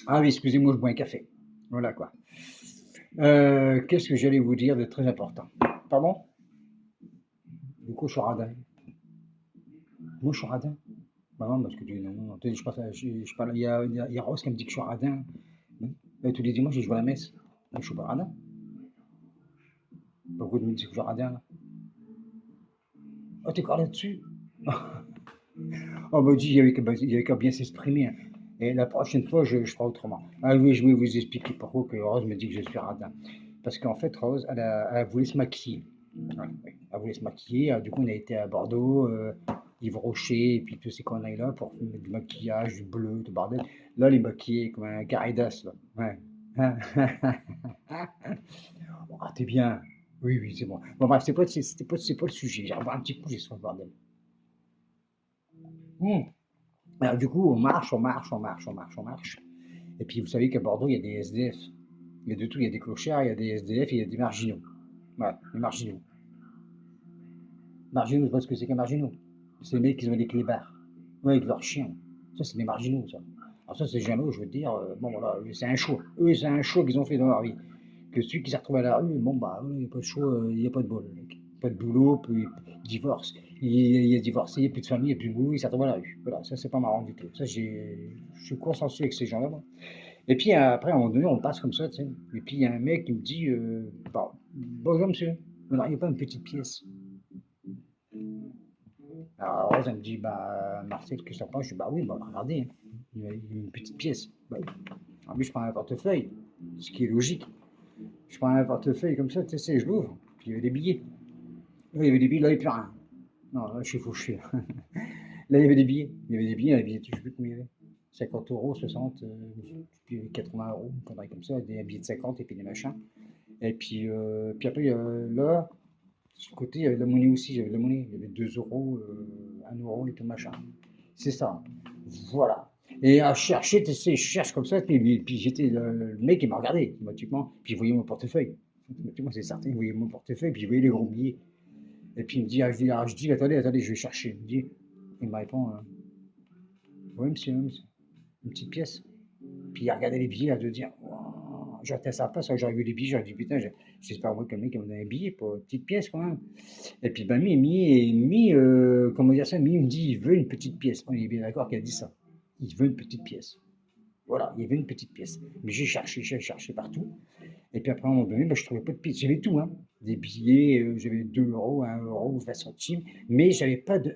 Ah oui, excusez-moi, je bois un café. Voilà quoi. Qu'est-ce que j'allais vous dire de très important? Pardon? Du coup, je suis radin. Moi, je suis radin. Bah non, parce que tu, non, non, je passe, je parle, il y a Rose qui me dit que je suis radin. Tous les dimanches, je vais à la messe. Moi, je suis pas radin. Pourquoi tu me dis que je suis radin là? Oh, t'es encore là-dessus? Oh, bah, dis, il y avait qu'à bien s'exprimer, hein. Et la prochaine fois, je ferai autrement. Ah oui, je vais vous expliquer pourquoi que Rose me dit que je suis radin. Parce qu'en fait, Rose, elle voulait se maquiller. Voilà, oui. Elle voulait se maquiller. Du coup, on a été à Bordeaux, Yves Rocher, et puis tous ces conneries-là pour mettre du maquillage, du bleu, du bordel. Là, elle est maquillée comme un Caridas, là. Ouais. Ah, t'es bien. Oui, oui, c'est bon. Bon, bref, c'est pas le sujet. J'ai un petit coup, j'ai soif, bordel. Hmm. Alors, du coup, on marche, on marche, on marche, on marche, on marche. Et puis, vous savez qu'à Bordeaux, il y a des SDF. Il y a de tout. Il y a des clochards, il y a des SDF, et il y a des marginaux. Ouais, les marginaux. Marginaux, je sais pas ce que c'est qu'un marginaux. C'est les mecs qui ont des clébards. Ouais, avec leurs chiens. Ça, c'est des marginaux, ça. Alors ça, c'est jamais, je veux dire, bon, voilà, c'est un choix. Eux, c'est un choix qu'ils ont fait dans leur vie. Que celui qui s'est retrouvé à la rue, bon, bah, il n'y a pas de choix, il n'y a pas de bol, le mec. Pas de boulot, puis il divorce. Il est divorcé, il n'y a plus de famille, il n'y a plus de boulot, il s'est retrouvé à la rue. Voilà, ça, c'est pas marrant du tout. Ça, je suis consensuel avec ces gens-là, moi. Et puis après, à un moment donné, on passe comme ça, tu sais. Et puis il y a un mec qui me dit, bon, bonjour monsieur, vous n'auriez pas une petite pièce? Alors Rose, elle me dit, bah Marcel, que ça prend? Je dis, bah oui, bah regardez, hein. Il y a une petite pièce. Bah, oui. Alors lui, je prends un portefeuille, ce qui est logique. Je prends un portefeuille comme ça, tu sais, je l'ouvre, puis il y avait des billets. Là, il y avait des billets, là, il n'y a plus rien. Non, là, je suis fauché. Là, il y avait des billets. Il y avait des billets, un billet, je ne sais plus combien il y avait. 50 euros, 60, puis 80 euros, une connerie comme ça, des billets de 50 et puis des machins. Et puis après, là, sur le côté, il y avait de la monnaie aussi, il y avait de la monnaie. Il y avait 2 euros, 1 euro et tout machin. C'est ça. Voilà. Et à chercher, tu sais, je cherche comme ça, puis j'étais le mec qui m'a regardé, automatiquement, puis il voyait mon portefeuille. Automatiquement, c'est certain, il voyait mon portefeuille, puis il voyait les gros billets. Et puis il me dit, je dis, attendez, attendez, je vais chercher. Il me répond, oui, monsieur, oui, monsieur, une petite pièce. Puis il a regardé les billets, là, de dire, wow. J'aurais été à sa place, j'aurais vu les billets, j'aurais dit, putain, j'espère moi que le mec m'a donné un billet pour une petite pièce quand même. Et puis ben, comment dire ça, il me dit, il veut une petite pièce. On est bien d'accord qu'il a dit ça. Il veut une petite pièce. Voilà, il veut une petite pièce. Mais j'ai cherché partout. Et puis après, à un moment donné, ben, je ne trouvais pas de pièce. J'avais tout, hein. Des billets, j'avais 2 euros, 1 euro, 20 centimes, mais j'avais pas de